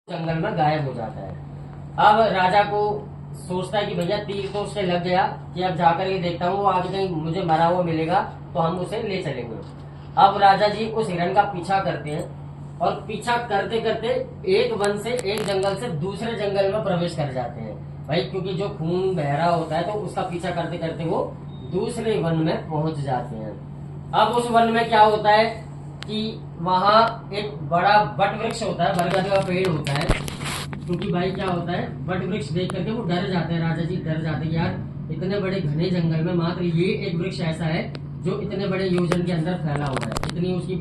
जंगल में गायब हो जाता है। अब राजा को सोचता है कि भैया तीर तो उससे लग गया कि अब जाकर के देखता हूँ वो आगे कहीं मुझे मरा हुआ मिलेगा तो हम उसे ले चलेंगे। अब राजा जी उस हिरण का पीछा करते हैं और पीछा करते करते एक वन से एक जंगल से दूसरे जंगल में प्रवेश कर जाते हैं भाई, क्योंकि जो खून बह रहा होता है तो उसका पीछा करते करते वो दूसरे वन में पहुंच जाते हैं। अब उस वन में क्या होता है कि वहाँ एक बड़ा वट वृक्ष होता है, बरगद का पेड़ होता है। क्योंकि भाई क्या होता है, वट वृक्ष देख करके वो डर जाते हैं, राजा जी डर जाते हैं यार इतने बड़े घने जंगल में मात्र ये एक वृक्ष ऐसा है जो इतने बड़े योजन के अंदर फैला हुआ है, इतनी उसकी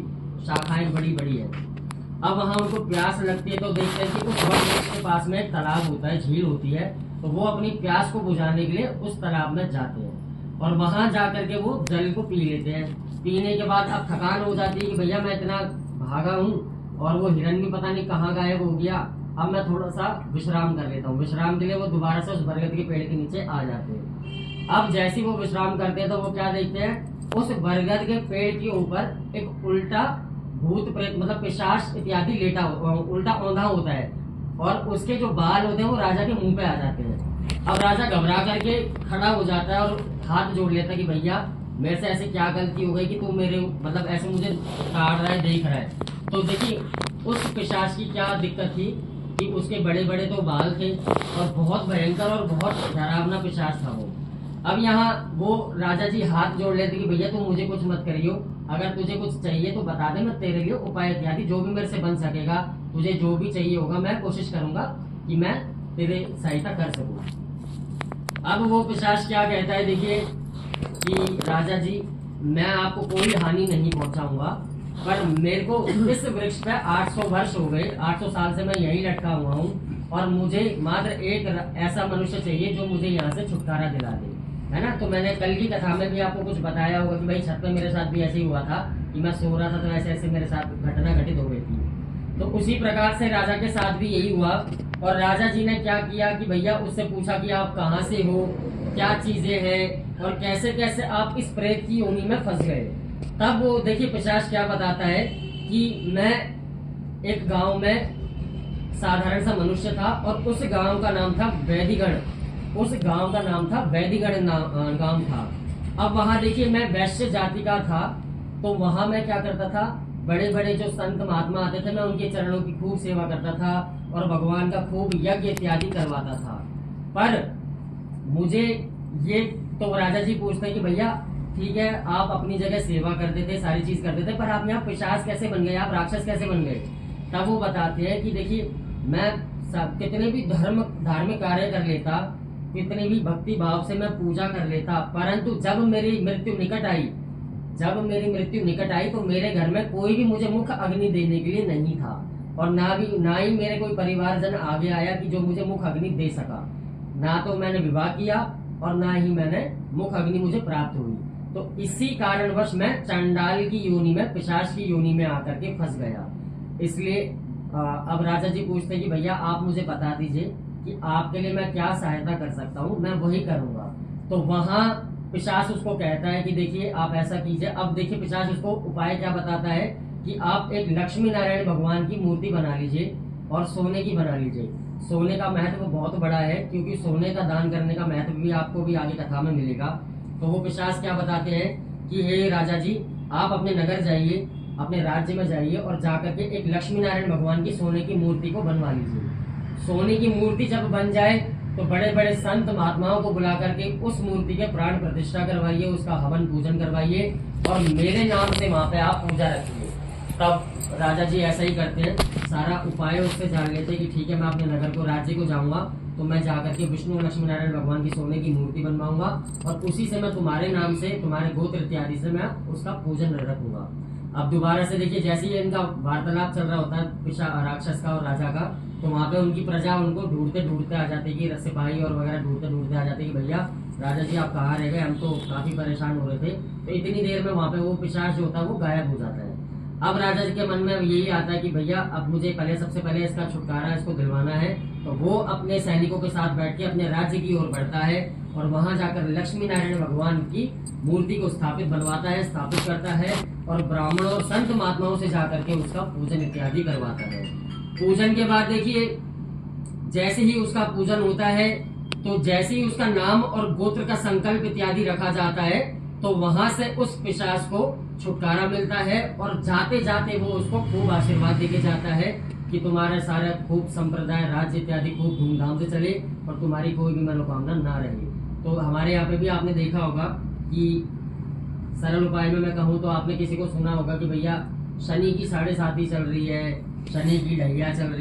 शाखाएं बड़ी बड़ी है। अब वहाँ उनको प्यास लगती है तो देखते हैं कि उस वट वृक्ष के पास में एक तालाब होता है, झील होती है, तो वो अपनी प्यास को बुझाने के लिए उस तालाब में जाते हैं और वहां जाकर के वो जल को पी लेते हैं। पीने के बाद अब थकान हो जाती है कि भैया मैं इतना भागा हूँ और वो हिरन भी पता नहीं कहाँ गायब हो गया, अब मैं थोड़ा सा विश्राम कर लेता हूँ। विश्राम के लिए वो दोबारा से उस बरगद के पेड़ के नीचे आ जाते हैं। अब जैसे ही वो विश्राम करते हैं तो वो क्या देखते हैं, उस बरगद के पेड़ के ऊपर एक उल्टा भूत प्रेत मतलब पिशाच इत्यादि लेटा उल्टा औंधा होता है और उसके जो बाल होते हैं वो राजा के मुंह पे आ जाते हैं। अब राजा घबरा करके खड़ा हो जाता है और हाथ जोड़ लेता है कि भैया मेरे से ऐसे क्या गलती हो गई कि तू मेरे मतलब ऐसे मुझे काट रहा है, देख रहा है। तो देखिए उस पिशाच की क्या दिक्कत थी कि उसके बड़े बड़े तो बाल थे और बहुत भयंकर और बहुत डरावना पिशाच था वो। अब यहाँ वो राजा जी हाथ जोड़ लेते कि भैया तू मुझे कुछ मत करियो, अगर तुझे कुछ चाहिए तो बता दे, मैं तेरे लिए उपाय इत्यादि जो भी मेरे से बन सकेगा, तुझे जो भी चाहिए होगा मैं कोशिश करूंगा कि मैं तेरे सहायता कर सकूं। अब वो पिशाच क्या कहता है, देखिए कि राजा जी मैं आपको कोई हानि नहीं पहुंचाऊंगा, पर मेरे को इस वृक्ष पे 800 वर्ष हो गए, 800 साल से मैं यही लटका हुआ हूँ और मुझे मात्र एक ऐसा मनुष्य चाहिए जो मुझे यहाँ से छुटकारा दिला दे, है ना। तो मैंने कल की कथा में भी आपको कुछ बताया होगा कि भाई छत पे मेरे साथ भी ऐसे ही हुआ था कि मैं सो रहा था तो ऐसे ऐसे मेरे साथ घटना घटित हो गई थी। तो उसी प्रकार से राजा के साथ भी यही हुआ और राजा जी ने क्या किया कि भैया उससे पूछा कि आप कहाँ से हो, क्या चीजें हैं और कैसे कैसे आप इस प्रेत की योनि में फंस गए। तब वो देखिए पिशाच क्या बताता है कि मैं एक गांव में साधारण सा मनुष्य था और उस गांव का नाम था वैदिगण, उस गांव का नाम था वैदिगण गांव था। अब वहां देखिए मैं वैश्य जाति का था, तो वहां मैं क्या करता था, बड़े बड़े जो संत महात्मा आते थे मैं उनके चरणों की खूब सेवा करता था और भगवान का खूब यज्ञ इत्यादि करवाता था। पर मुझे ये तो राजा जी पूछते हैं कि भैया ठीक है आप अपनी जगह सेवा करते थे, सारी चीज करते थे, पर आप यहाँ पिशाच कैसे बन गए, आप राक्षस कैसे बन गए। तब वो बताते हैं कि देखिए मैं कितने भी धार्मिक कार्य कर लेता, कितने भी भक्ति भाव से मैं पूजा कर लेता, परंतु जब मेरी मृत्यु निकट आई तो मेरे घर में कोई भी मुझे मुख अग्नि देने के लिए नहीं था और ना ही मेरे कोई परिवारजन आगे आया कि जो मुझे मुख अग्नि दे सका। ना तो मैंने विवाह किया और ना ही मैंने मुख अग्नि मुझे प्राप्त हुई। तो इसी कारणवश मैं चंडाल की योनि में, पिशाच की योनि में आकर के फंस गया। इसलिए अब राजा जी पूछते हैं कि भैया आप मुझे बता दीजिए कि आपके लिए मैं क्या सहायता कर सकता हूँ, मैं वही करूंगा। तो वहां पिशाच उसको कहता है कि देखिए आप ऐसा कीजिए। अब देखिए पिशाच उसको उपाय क्या बताता है कि आप एक लक्ष्मी नारायण भगवान की मूर्ति बना लीजिए और सोने की बना लीजिए। सोने का महत्व बहुत बड़ा है क्योंकि सोने का दान करने का महत्व भी आपको भी आगे कथा में मिलेगा। तो वो पिशाच क्या बताते हैं कि हे राजा जी आप अपने नगर जाइए, अपने राज्य में जाइए और जाकर के एक लक्ष्मी नारायण भगवान की सोने की मूर्ति को बनवा लीजिए। सोने की मूर्ति जब बन जाए तो बड़े बड़े संत महात्माओं को बुला करके उस मूर्ति के प्राण प्रतिष्ठा करवाइए, उसका हवन पूजन करवाइए और मेरे नाम से वहां पे आप पूजा रखिए। तब राजा जी ऐसा ही करते हैं, सारा उपाय उससे जान लेते हैं कि ठीक है मैं अपने नगर को राज्य को जाऊंगा तो मैं जाकर के विष्णु लक्ष्मी नारायण भगवान की सोने की मूर्ति बनवाऊंगा और उसी से मैं तुम्हारे नाम से, तुम्हारे गोत्र इत्यादि से मैं उसका पूजन रखूंगा। अब दोबारा से देखिए जैसे ही इनका वार्तालाप चल रहा होता है राक्षस का और राजा का, तो वहां पे उनकी प्रजा उनको ढूंढते ढूंढते आ जाती है कि सिपाही और वगैरह ढूंढते ढूंढते आ जाते हैं कि भैया राजा जी आप कहाँ रह गए, हम तो काफी परेशान हो रहे थे। तो इतनी देर में वहां पे वो पिशाच जो होता है वो गायब हो जाता है। अब राजा जी के मन में यही आता है कि भैया अब मुझे सबसे पहले इसका छुटकारा इसको दिलवाना है। तो वो अपने सैनिकों के साथ बैठ के अपने राज्य की ओर बढ़ता है और वहां जाकर लक्ष्मी नारायण भगवान की मूर्ति को स्थापित करता है और ब्राह्मणों और संत महात्माओं से जाकर के उसका पूजन इत्यादि करवाता है। पूजन के बाद देखिए जैसे ही उसका पूजन होता है तो जैसे ही उसका नाम और गोत्र का संकल्प इत्यादि रखा जाता है तो वहां से उस पिशाच को छुटकारा मिलता है और जाते जाते वो उसको खूब आशीर्वाद देके जाता है कि तुम्हारा सारा खूब संप्रदाय राज्य इत्यादि खूब धूमधाम से चले और तुम्हारी कोई भी मनोकामना ना रहे। तो हमारे यहाँ पे भी आपने देखा होगा कि सरल उपाय में मैं कहूँ तो आपने किसी को सुना होगा कि भैया शनि की 7.5 चल रही है, शनि की ढैया चल रही है।